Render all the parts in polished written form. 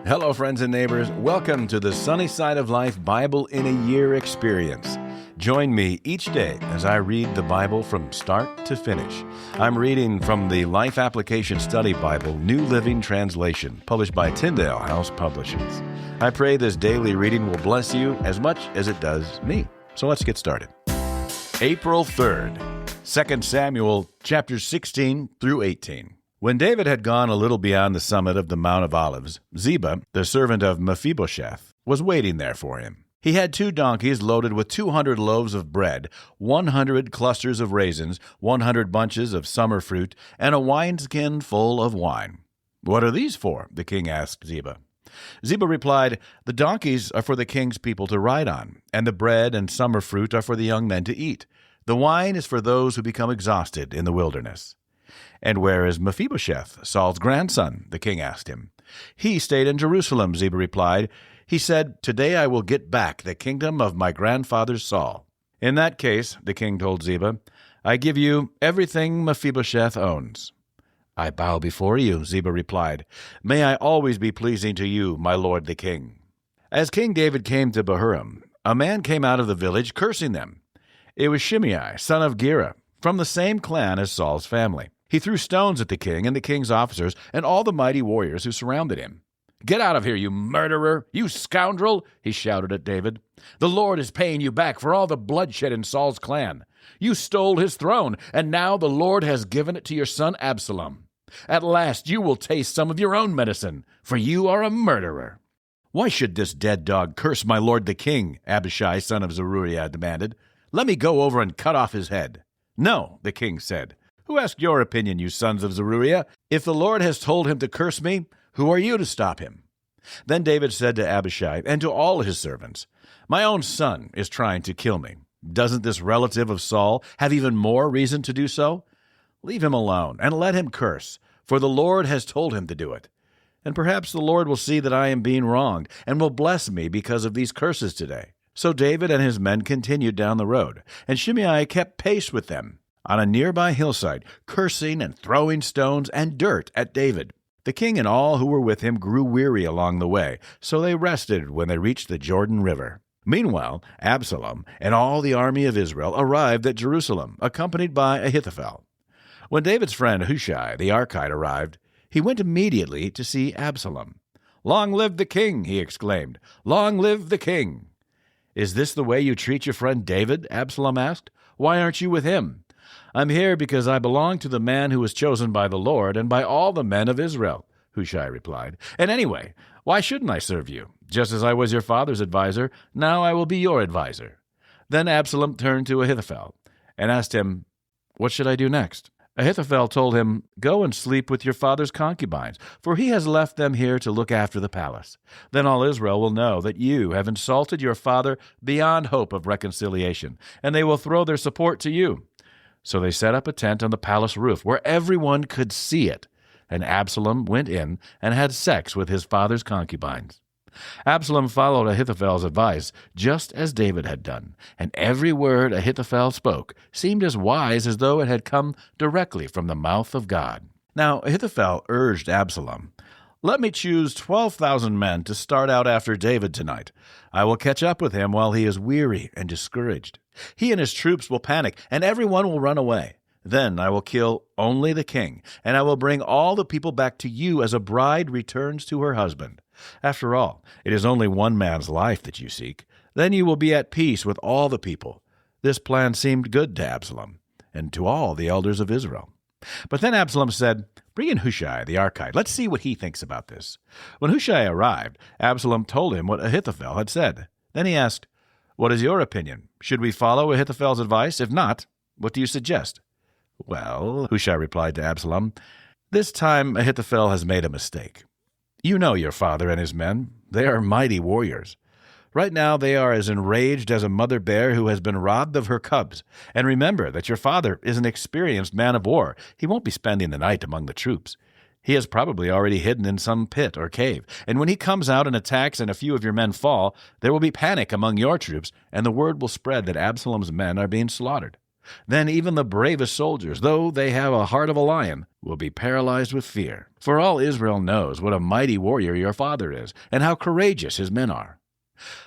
Hello, friends and neighbors. Welcome to the Sunny Side of Life Bible in a Year experience. Join me each day as I read the Bible from start to finish. I'm reading from the Life Application Study Bible, New Living Translation, published by Tyndale House Publishers. I pray this daily reading will bless you as much as it does me. So let's get started. April 3rd, 2 Samuel chapters 16 through 18. When David had gone a little beyond the summit of the Mount of Olives, Ziba, the servant of Mephibosheth, was waiting there for him. He had 2 donkeys loaded with 200 loaves of bread, 100 clusters of raisins, 100 bunches of summer fruit, and a wineskin full of wine. "What are these for?" the king asked Ziba. Ziba replied, "The donkeys are for the king's people to ride on, and the bread and summer fruit are for the young men to eat. The wine is for those who become exhausted in the wilderness." "And where is Mephibosheth, Saul's grandson?" the king asked him. "He stayed in Jerusalem," Ziba replied. "He said, 'Today I will get back the kingdom of my grandfather Saul.'" "In that case," the king told Ziba, "I give you everything Mephibosheth owns." "I bow before you," Ziba replied. "May I always be pleasing to you, my lord the king." As King David came to Bahurim, a man came out of the village cursing them. It was Shimei, son of Gera, from the same clan as Saul's family. He threw stones at the king and the king's officers and all the mighty warriors who surrounded him. "Get out of here, you murderer, you scoundrel!" he shouted at David. "The Lord is paying you back for all the bloodshed in Saul's clan. You stole his throne, and now the Lord has given it to your son Absalom. At last you will taste some of your own medicine, for you are a murderer." "Why should this dead dog curse my lord the king?" Abishai, son of Zeruiah, demanded. "Let me go over and cut off his head." "No," the king said. "Who asked your opinion, you sons of Zeruiah? If the Lord has told him to curse me, who are you to stop him?" Then David said to Abishai and to all his servants, "My own son is trying to kill me. Doesn't this relative of Saul have even more reason to do so? Leave him alone and let him curse, for the Lord has told him to do it. And perhaps the Lord will see that I am being wronged and will bless me because of these curses today." So David and his men continued down the road, and Shimei kept pace with them on a nearby hillside, cursing and throwing stones and dirt at David. The king and all who were with him grew weary along the way, so they rested when they reached the Jordan River. Meanwhile, Absalom and all the army of Israel arrived at Jerusalem, accompanied by Ahithophel. When David's friend Hushai the Archite arrived, he went immediately to see Absalom. "Long live the king!" he exclaimed. "Long live the king!" "Is this the way you treat your friend David?" Absalom asked. "Why aren't you with him?" "I'm here because I belong to the man who was chosen by the Lord and by all the men of Israel," Hushai replied. "And anyway, why shouldn't I serve you? Just as I was your father's advisor, now I will be your advisor." Then Absalom turned to Ahithophel and asked him, "What should I do next?" Ahithophel told him, "Go and sleep with your father's concubines, for he has left them here to look after the palace. Then all Israel will know that you have insulted your father beyond hope of reconciliation, and they will throw their support to you." So they set up a tent on the palace roof where everyone could see it, and Absalom went in and had sex with his father's concubines. Absalom followed Ahithophel's advice, just as David had done, and every word Ahithophel spoke seemed as wise as though it had come directly from the mouth of God. Now Ahithophel urged Absalom, "Let me choose 12,000 men to start out after David tonight. I will catch up with him while he is weary and discouraged. He and his troops will panic, and everyone will run away. Then I will kill only the king, and I will bring all the people back to you as a bride returns to her husband. After all, it is only one man's life that you seek. Then you will be at peace with all the people." This plan seemed good to Absalom and to all the elders of Israel. But then Absalom said, "Bring in Hushai the Archite. Let's see what he thinks about this." When Hushai arrived, Absalom told him what Ahithophel had said. Then he asked, "What is your opinion? Should we follow Ahithophel's advice? If not, what do you suggest?" "Well," Hushai replied to Absalom, "this time Ahithophel has made a mistake. You know your father and his men. They are mighty warriors. Right now they are as enraged as a mother bear who has been robbed of her cubs. And remember that your father is an experienced man of war. He won't be spending the night among the troops. He has probably already hidden in some pit or cave. And when he comes out and attacks and a few of your men fall, there will be panic among your troops, and the word will spread that Absalom's men are being slaughtered. Then even the bravest soldiers, though they have a heart of a lion, will be paralyzed with fear. For all Israel knows what a mighty warrior your father is, and how courageous his men are.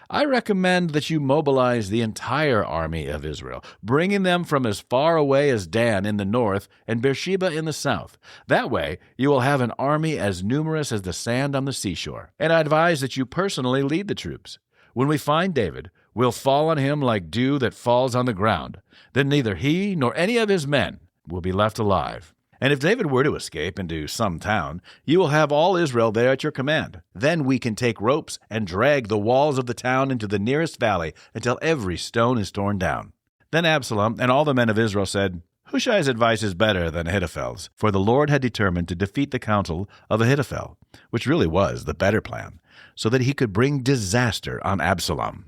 I recommend that you mobilize the entire army of Israel, bringing them from as far away as Dan in the north and Beersheba in the south. That way, you will have an army as numerous as the sand on the seashore. And I advise that you personally lead the troops. When we find David, we'll fall on him like dew that falls on the ground. Then neither he nor any of his men will be left alive. And if David were to escape into some town, you will have all Israel there at your command. Then we can take ropes and drag the walls of the town into the nearest valley until every stone is torn down." Then Absalom and all the men of Israel said, "Hushai's advice is better than Ahithophel's, for the Lord had determined to defeat the counsel of Ahithophel," which really was the better plan, so that he could bring disaster on Absalom.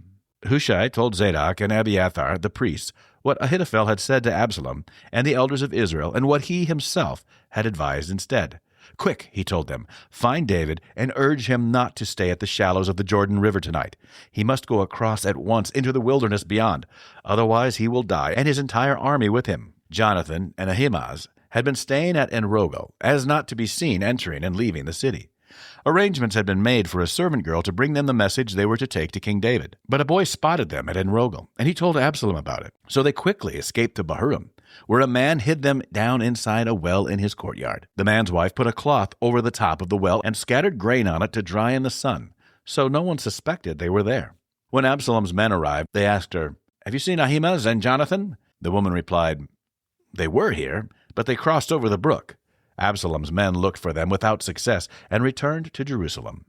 Hushai told Zadok and Abiathar, the priests, what Ahithophel had said to Absalom and the elders of Israel, and what he himself had advised instead. "Quick," he told them, "find David and urge him not to stay at the shallows of the Jordan River tonight. He must go across at once into the wilderness beyond. Otherwise he will die, and his entire army with him." Jonathan and Ahimaaz had been staying at Enrogel, as not to be seen entering and leaving the city. Arrangements had been made for a servant girl to bring them the message they were to take to King David. But a boy spotted them at Enrogel, and he told Absalom about it. So they quickly escaped to Bahurim, where a man hid them down inside a well in his courtyard. The man's wife put a cloth over the top of the well and scattered grain on it to dry in the sun, so no one suspected they were there. When Absalom's men arrived, they asked her, "Have you seen Ahimaaz and Jonathan?" The woman replied, "They were here, but they crossed over the brook." Absalom's men looked for them without success and returned to Jerusalem.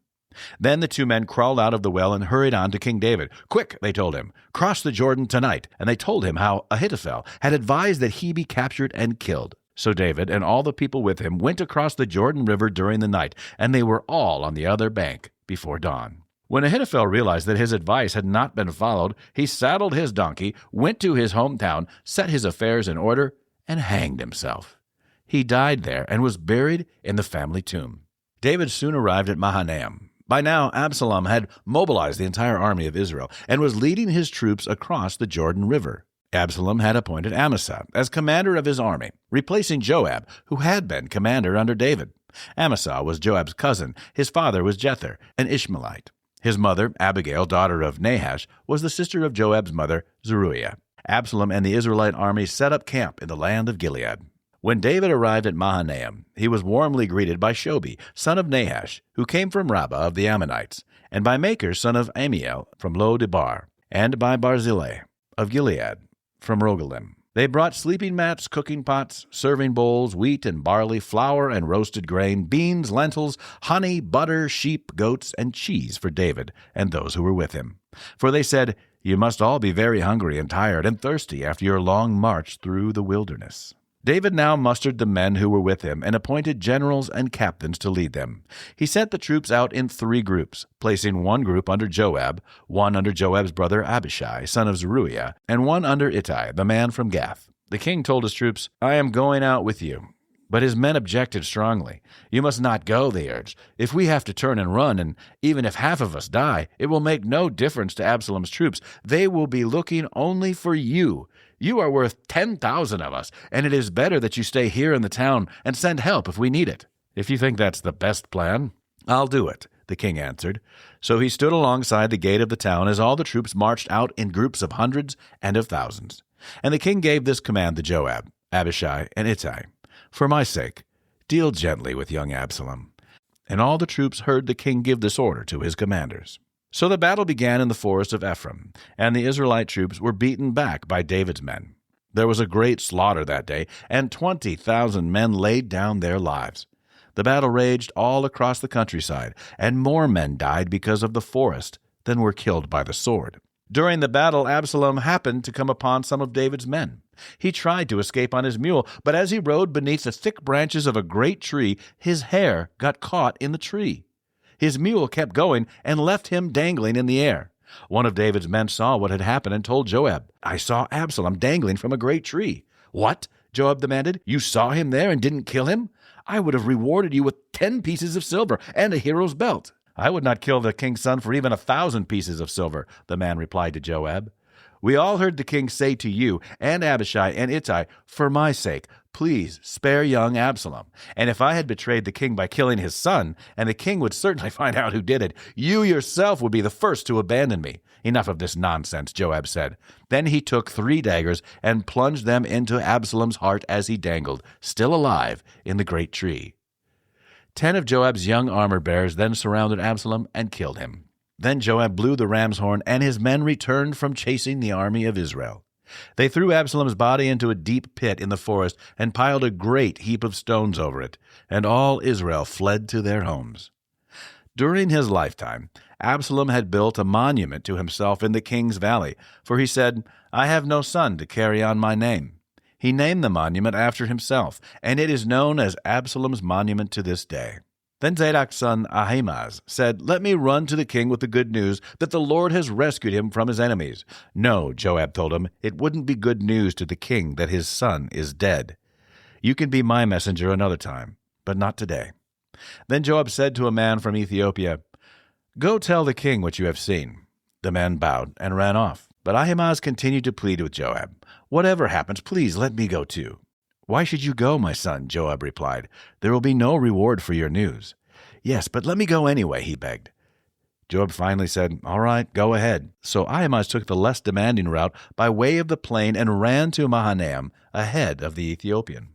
Then the two men crawled out of the well and hurried on to King David. "Quick," they told him, "cross the Jordan tonight." And they told him how Ahithophel had advised that he be captured and killed. So David and all the people with him went across the Jordan River during the night, and they were all on the other bank before dawn. When Ahithophel realized that his advice had not been followed, he saddled his donkey, went to his hometown, set his affairs in order, and hanged himself. He died there and was buried in the family tomb. David soon arrived at Mahanaim. By now, Absalom had mobilized the entire army of Israel and was leading his troops across the Jordan River. Absalom had appointed Amasa as commander of his army, replacing Joab, who had been commander under David. Amasa was Joab's cousin. His father was Jether, an Ishmaelite. His mother, Abigail, daughter of Nahash, was the sister of Joab's mother, Zeruiah. Absalom and the Israelite army set up camp in the land of Gilead. When David arrived at Mahanaim, he was warmly greeted by Shobi, son of Nahash, who came from Rabbah of the Ammonites, and by Makir, son of Amiel, from Lo-debar, and by Barzillai of Gilead, from Rogelim. They brought sleeping mats, cooking pots, serving bowls, wheat and barley, flour and roasted grain, beans, lentils, honey, butter, sheep, goats, and cheese for David and those who were with him. For they said, "You must all be very hungry and tired and thirsty after your long march through the wilderness." David now mustered the men who were with him and appointed generals and captains to lead them. He sent the troops out in 3 groups, placing one group under Joab, one under Joab's brother Abishai, son of Zeruiah, and one under Ittai, the man from Gath. The king told his troops, "I am going out with you." But his men objected strongly. "You must not go," they urged. "If we have to turn and run, and even if half of us die, it will make no difference to Absalom's troops. They will be looking only for you. You are worth 10,000 of us, and it is better that you stay here in the town and send help if we need it." "If you think that's the best plan, I'll do it," the king answered. So he stood alongside the gate of the town as all the troops marched out in groups of hundreds and of thousands. And the king gave this command to Joab, Abishai, and Ittai, "For my sake, deal gently with young Absalom." And all the troops heard the king give this order to his commanders. So the battle began in the forest of Ephraim, and the Israelite troops were beaten back by David's men. There was a great slaughter that day, and 20,000 men laid down their lives. The battle raged all across the countryside, and more men died because of the forest than were killed by the sword. During the battle, Absalom happened to come upon some of David's men. He tried to escape on his mule, but as he rode beneath the thick branches of a great tree, his hair got caught in the tree. His mule kept going and left him dangling in the air. One of David's men saw what had happened and told Joab, "I saw Absalom dangling from a great tree." "What?" Joab demanded. "You saw him there and didn't kill him? I would have rewarded you with 10 pieces of silver and a hero's belt." "I would not kill the king's son for even 1,000 pieces of silver," the man replied to Joab. We all heard the king say to you and Abishai and Ittai, 'For my sake, please spare young Absalom.' And if I had betrayed the king by killing his son, and the king would certainly find out who did it, you yourself would be the first to abandon me." "Enough of this nonsense," Joab said. Then he took 3 daggers and plunged them into Absalom's heart as he dangled, still alive, in the great tree. 10 of Joab's young armor-bearers then surrounded Absalom and killed him. Then Joab blew the ram's horn, and his men returned from chasing the army of Israel. They threw Absalom's body into a deep pit in the forest and piled a great heap of stones over it, and all Israel fled to their homes. During his lifetime, Absalom had built a monument to himself in the king's valley, for he said, "I have no son to carry on my name." He named the monument after himself, and it is known as Absalom's monument to this day. Then Zadok's son Ahimaaz said, "Let me run to the king with the good news that the Lord has rescued him from his enemies." "No," Joab told him, "it wouldn't be good news to the king that his son is dead. You can be my messenger another time, but not today." Then Joab said to a man from Ethiopia, "Go tell the king what you have seen." The man bowed and ran off. But Ahimaaz continued to plead with Joab, "Whatever happens, please let me go too." "Why should you go, my son?" Joab replied. "There will be no reward for your news." "Yes, but let me go anyway," he begged. Joab finally said, "All right, go ahead." So Ahimaaz took the less demanding route by way of the plain and ran to Mahanaim ahead of the Ethiopian.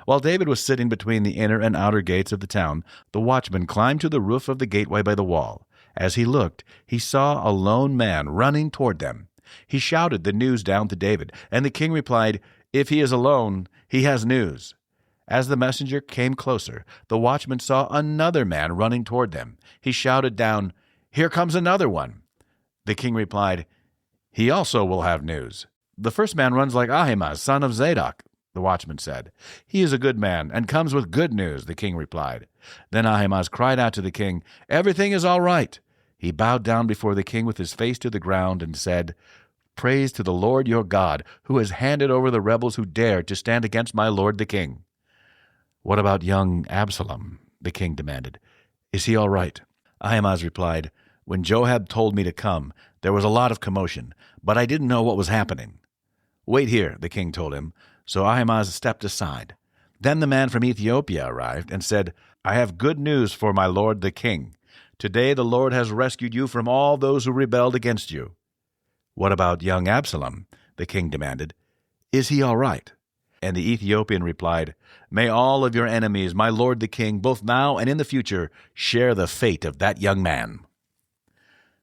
While David was sitting between the inner and outer gates of the town, the watchman climbed to the roof of the gateway by the wall. As he looked, he saw a lone man running toward them. He shouted the news down to David, and the king replied, "If he is alone, he has news." As the messenger came closer, the watchman saw another man running toward them. He shouted down, "Here comes another one." The king replied, "He also will have news." "The first man runs like Ahimaaz, son of Zadok," the watchman said. "He is a good man and comes with good news," the king replied. Then Ahimaaz cried out to the king, "Everything is all right." He bowed down before the king with his face to the ground and said, "Praise to the Lord your God, who has handed over the rebels who dared to stand against my lord the king." "What about young Absalom?" the king demanded. "Is he all right?" Ahimaaz replied, "When Joab told me to come, there was a lot of commotion, but I didn't know what was happening." "Wait here," the king told him. So Ahimaaz stepped aside. Then the man from Ethiopia arrived and said, "I have good news for my lord the king. Today the Lord has rescued you from all those who rebelled against you." "What about young Absalom?" the king demanded. "Is he all right?" And the Ethiopian replied, "May all of your enemies, my lord the king, both now and in the future, share the fate of that young man."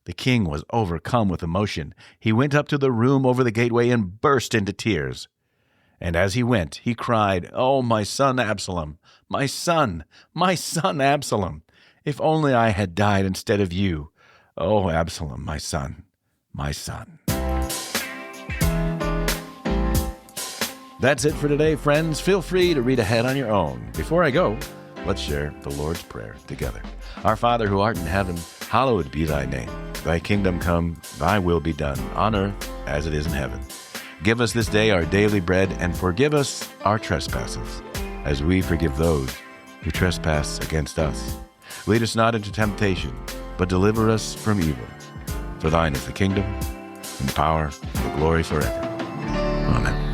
The king was overcome with emotion. He went up to the room over the gateway and burst into tears. And as he went, he cried, "Oh, my son Absalom, my son Absalom! If only I had died instead of you. Oh, Absalom, my son, my son." That's it for today, friends. Feel free to read ahead on your own. Before I go, let's share the Lord's Prayer together. Our Father who art in heaven, hallowed be thy name. Thy kingdom come, thy will be done, on earth as it is in heaven. Give us this day our daily bread, and forgive us our trespasses, as we forgive those who trespass against us. Lead us not into temptation, but deliver us from evil. For thine is the kingdom, and power, and the glory forever. Amen.